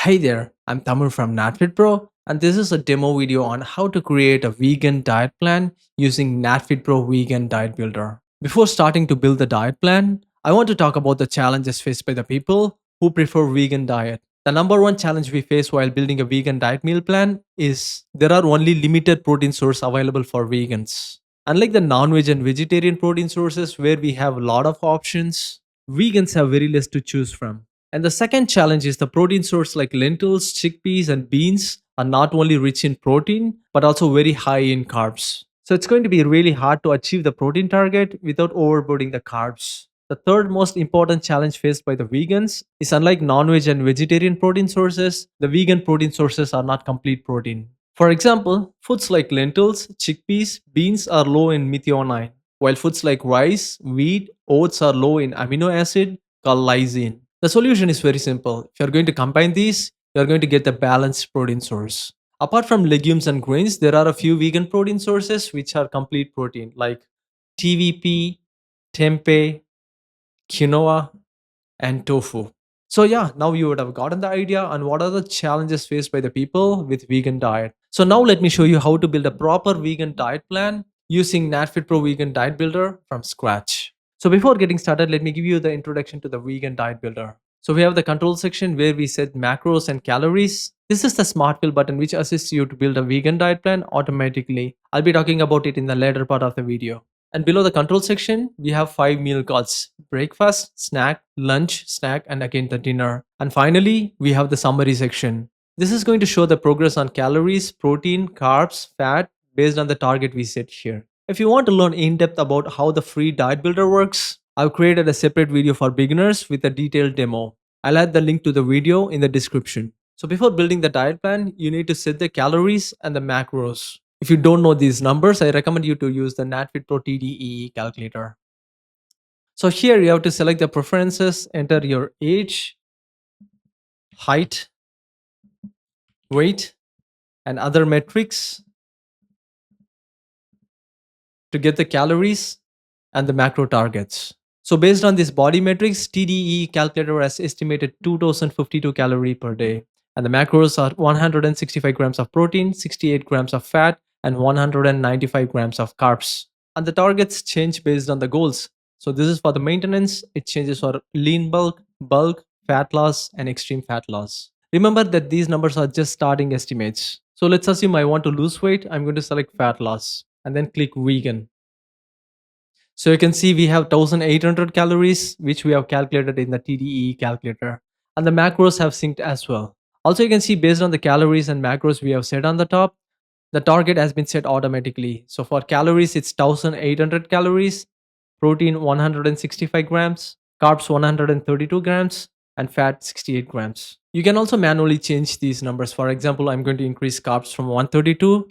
Hey there, I'm Tamur from NatFit Pro, and this is a demo video on how to create a vegan diet plan using NatFit Pro Vegan Diet Builder. Before starting to build the diet plan, I want to talk about the challenges faced by the people who prefer vegan diet. The number one challenge we face while building a vegan diet meal plan is there are only limited protein sources available for vegans. Unlike the non-veg and vegetarian protein sources where we have a lot of options, vegans have very less to choose from. And the second challenge is the protein source like lentils, chickpeas, and beans are not only rich in protein but also very high in carbs. So it's going to be really hard to achieve the protein target without overloading the carbs. The third most important challenge faced by the vegans is unlike non-veg and vegetarian protein sources, the vegan protein sources are not complete protein. For example, foods like lentils, chickpeas, beans are low in methionine, while foods like rice, wheat, oats are low in amino acid called lysine. The solution is very simple. If you're going to combine these, you're going to get the balanced protein source. Apart from legumes and grains, there are a few vegan protein sources which are complete protein like TVP, tempeh, quinoa, and tofu. So yeah, now you would have gotten the idea on what are the challenges faced by the people with vegan diet. So now let me show you how to build a proper vegan diet plan using NatFit Pro Vegan Diet Builder from scratch. So before getting started, let me give you the introduction to the vegan diet builder. So we have the control section where we set macros and calories. This is the smart fill button which assists you to build a vegan diet plan automatically. I'll be talking about it in the later part of the video. And below the control section, we have 5 meal cards: breakfast, snack, lunch, snack, and again the dinner. And finally, we have the summary section. This is going to show the progress on calories, protein, carbs, fat based on the target we set here. If you want to learn in depth about how the free diet builder works, I've created a separate video for beginners with a detailed demo. I'll add the link to the video in the description. So before building the diet plan, you need to set the calories and the macros. If you don't know these numbers, I recommend you to use the NatFit Pro TDEE calculator. So here you have to select the preferences, enter your age, height, weight, and other metrics to get the calories and the macro targets. So based on these body metrics, TDEE calculator has estimated 2052 calorie per day. And the macros are 165 grams of protein, 68 grams of fat, and 195 grams of carbs. And the targets change based on the goals. So this is for the maintenance, it changes for lean bulk, fat loss, and extreme fat loss. Remember that these numbers are just starting estimates. So let's assume I want to lose weight, I'm going to select fat loss and then click vegan. So you can see we have 1800 calories, which we have calculated in the TDEE calculator. And the macros have synced as well. Also, you can see based on the calories and macros we have set on the top, the target has been set automatically. So for calories, it's 1800 calories, protein 165 grams, carbs 132 grams, and fat 68 grams. You can also manually change these numbers. For example, I'm going to increase carbs from 132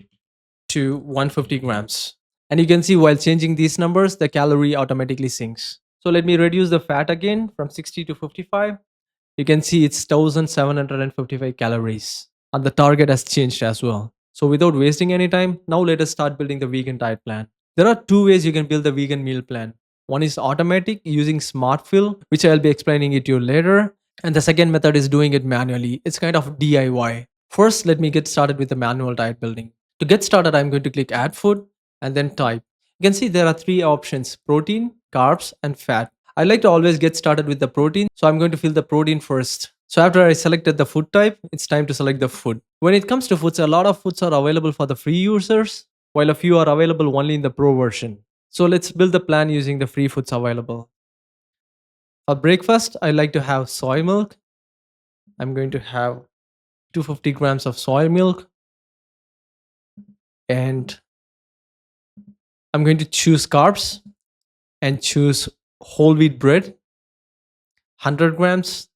to 150 grams. And you can see while changing these numbers, the calorie automatically syncs. So let me reduce the fat again from 60 to 55. You can see it's 1755 calories. And the target has changed as well. So without wasting any time, now let us start building the vegan diet plan. There are two ways you can build the vegan meal plan. One is automatic using smart fill, which I'll be explaining it to you later. And the second method is doing it manually. It's kind of DIY. First, let me get started with the manual diet building. To get started, I'm going to click add food and then type. You can see there are three options: protein, carbs, and fat. I like to always get started with the protein, so I'm going to fill the protein first. So after I selected the food type, it's time to select the food. When it comes to foods, a lot of foods are available for the free users, while a few are available only in the pro version. So let's build the plan using the free foods available. For breakfast, I like to have soy milk. I'm going to have 250 grams of soy milk, and I'm going to choose carbs and choose whole wheat bread, 100 grams.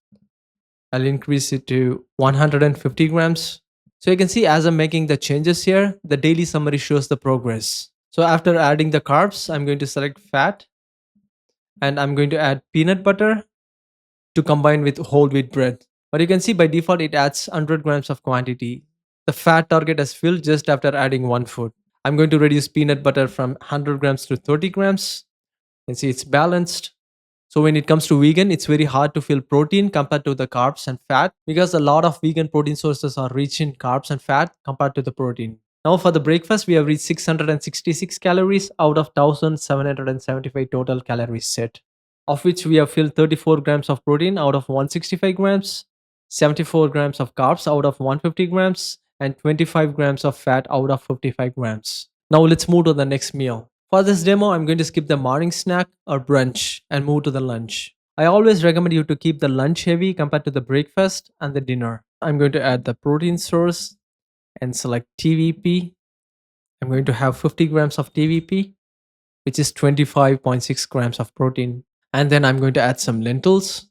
I'll increase it to 150 grams. So you can see as I'm making the changes here, the daily summary shows the progress. So after adding the carbs, I'm going to select fat and I'm going to add peanut butter to combine with whole wheat bread. But you can see by default, it adds 100 grams of quantity. The fat target is filled just after adding one food. I'm going to reduce peanut butter from 100 grams to 30 grams. You can see it's balanced. So when it comes to vegan, it's very hard to feel protein compared to the carbs and fat because a lot of vegan protein sources are rich in carbs and fat compared to the protein. Now for the breakfast, we have reached 666 calories out of 1775 total calories set, of which we have filled 34 grams of protein out of 165 grams, 74 grams of carbs out of 150 grams, and 25 grams of fat out of 55 grams. Now let's move to the next meal. For this demo, I'm going to skip the morning snack or brunch and move to the lunch. I always recommend you to keep the lunch heavy compared to the breakfast and the dinner. I'm going to add the protein source and select TVP. I'm going to have 50 grams of TVP, which is 25.6 grams of protein. And then I'm going to add some lentils.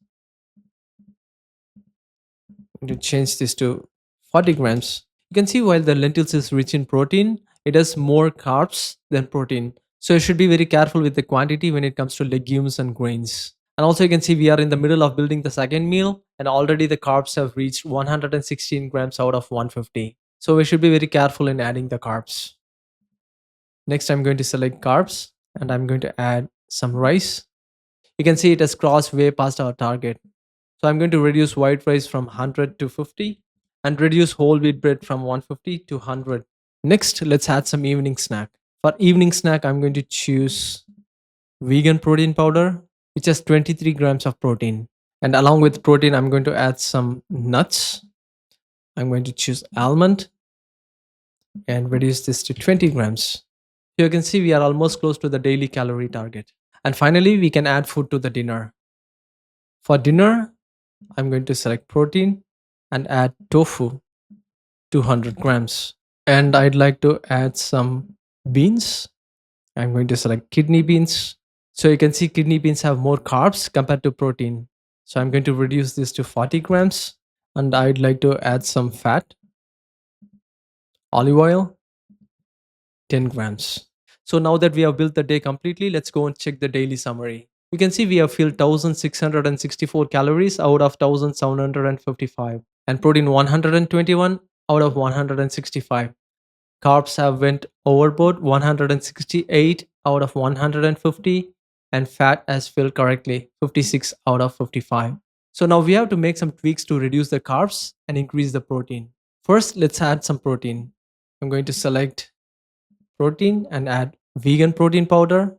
I'm going to change this to 40 grams. You can see while the lentils is rich in protein, it has more carbs than protein. So you should be very careful with the quantity when it comes to legumes and grains. And also you can see we are in the middle of building the second meal and already the carbs have reached 116 grams out of 150. So we should be very careful in adding the carbs. Next, I'm going to select carbs and I'm going to add some rice. You can see it has crossed way past our target. So I'm going to reduce white rice from 100 to 50 and reduce whole wheat bread from 150 to 100. Next, let's add some evening snack. For evening snack, I'm going to choose vegan protein powder, which has 23 grams of protein. And along with protein, I'm going to add some nuts. I'm going to choose almond and reduce this to 20 grams. Here you can see we are almost close to the daily calorie target. And finally, we can add food to the dinner. For dinner, I'm going to select protein and add tofu, 200 grams. And I'd like to add some beans. I'm going to select kidney beans. So you can see kidney beans have more carbs compared to protein. So I'm going to reduce this to 40 grams. And I'd like to add some fat, olive oil, 10 grams. So now that we have built the day completely, let's go and check the daily summary. You can see we have filled 1664 calories out of 1755 and protein 121 out of 165. Carbs have went overboard 168 out of 150 and fat has filled correctly 56 out of 55. So now we have to make some tweaks to reduce the carbs and increase the protein. First, let's add some protein. I'm going to select protein and add vegan protein powder.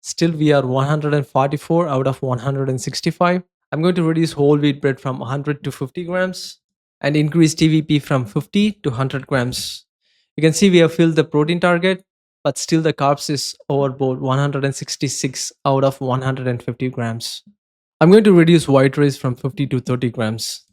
Still, we are 144 out of 165. I'm going to reduce whole wheat bread from 100 to 50 grams and increase TVP from 50 to 100 grams. You can see we have filled the protein target, but still the carbs is overboard 166 out of 150 grams. I'm going to reduce white rice from 50 to 30 grams.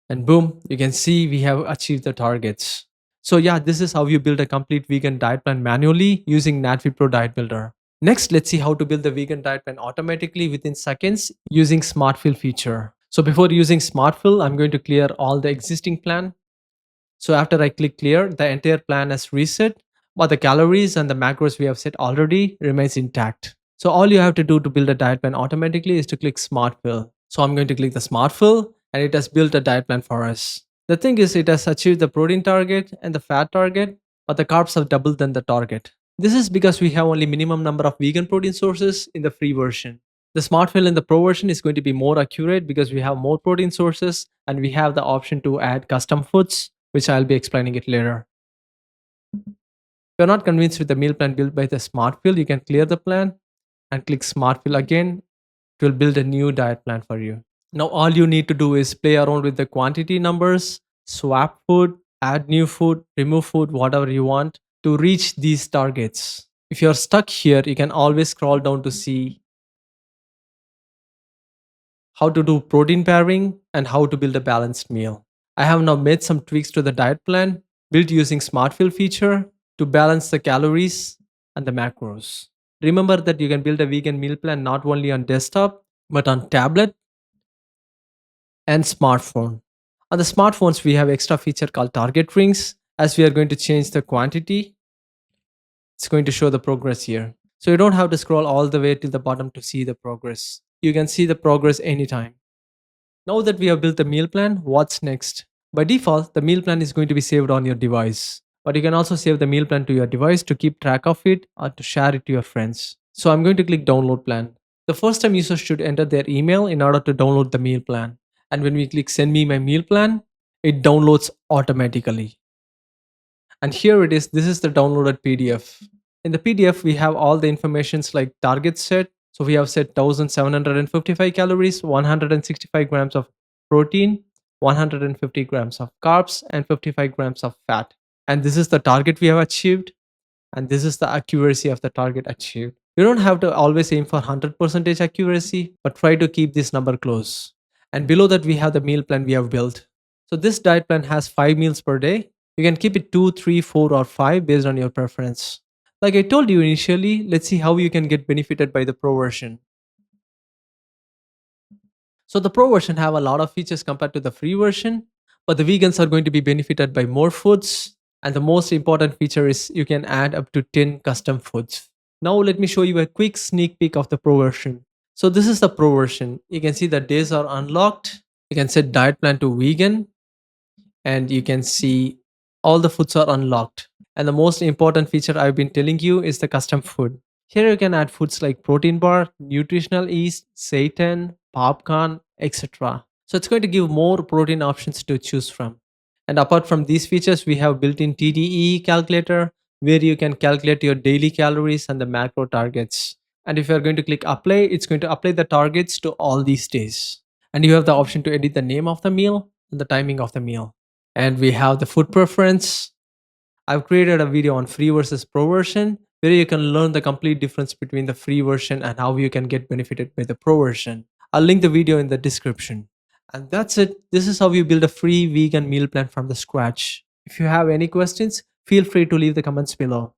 And boom, you can see we have achieved the targets. So yeah, this is how you build a complete vegan diet plan manually using NatFit Pro Diet Builder. Next, let's see how to build the vegan diet plan automatically within seconds using Smart Fill feature. So before using Smart Fill, I'm going to clear all the existing plan. So after I click clear, the entire plan has reset, but the calories and the macros we have set already remains intact. So all you have to do to build a diet plan automatically is to click Smart Fill. So I'm going to click the Smart Fill and it has built a diet plan for us. The thing is it has achieved the protein target and the fat target, but the carbs have doubled than the target. This is because we have only minimum number of vegan protein sources in the free version. The Smart Fill in the Pro version is going to be more accurate because we have more protein sources and we have the option to add custom foods, which I'll be explaining it later. If you're not convinced with the meal plan built by the Smart Fill, you can clear the plan and click Smart Fill again. It will build a new diet plan for you. Now all you need to do is play around with the quantity numbers, swap food, add new food, remove food, whatever you want to reach these targets. If you're stuck here, you can always scroll down to see how to do protein pairing and how to build a balanced meal. I have now made some tweaks to the diet plan built using Smart Fill feature to balance the calories and the macros. Remember that you can build a vegan meal plan not only on desktop but on tablet and smartphone. On the smartphones, we have extra feature called target rings. As we are going to change the quantity, it's going to show the progress here. So you don't have to scroll all the way till the bottom to see the progress. You can see the progress anytime. Now that we have built the meal plan, what's next? By default, the meal plan is going to be saved on your device. But you can also save the meal plan to your device to keep track of it or to share it to your friends. So I'm going to click download plan. The first time users should enter their email in order to download the meal plan. And when we click send me my meal plan, it downloads automatically. And here it is. This is the downloaded PDF. In the PDF, we have all the informations like target set. So we have set 1755 calories, 165 grams of protein, 150 grams of carbs, and 55 grams of fat. And this is the target we have achieved. And this is the accuracy of the target achieved. You don't have to always aim for 100% accuracy, but try to keep this number close. And below that, we have the meal plan we have built. So this diet plan has 5 meals per day. You can keep it 2, 3, 4, or 5 based on your preference. Like I told you initially, let's see how you can get benefited by the Pro version. So the Pro version have a lot of features compared to the free version, but the vegans are going to be benefited by more foods. And the most important feature is you can add up to 10 custom foods. Now let me show you a quick sneak peek of the Pro version. So this is the Pro version. You can see the days are unlocked. You can set diet plan to vegan, and you can see all the foods are unlocked. And the most important feature I've been telling you is the custom food. Here you can add foods like protein bar, nutritional yeast, seitan, popcorn, etc. So it's going to give more protein options to choose from. And apart from these features, we have built-in TDE calculator where you can calculate your daily calories and the macro targets. And if you're going to click apply, it's going to apply the targets to all these days. And you have the option to edit the name of the meal and the timing of the meal. And we have the food preference. I've created a video on free versus pro version where you can learn the complete difference between the free version and how you can get benefited by the pro version. I'll link the video in the description. And that's it. This is how you build a free vegan meal plan from the scratch. If you have any questions, feel free to leave the comments below.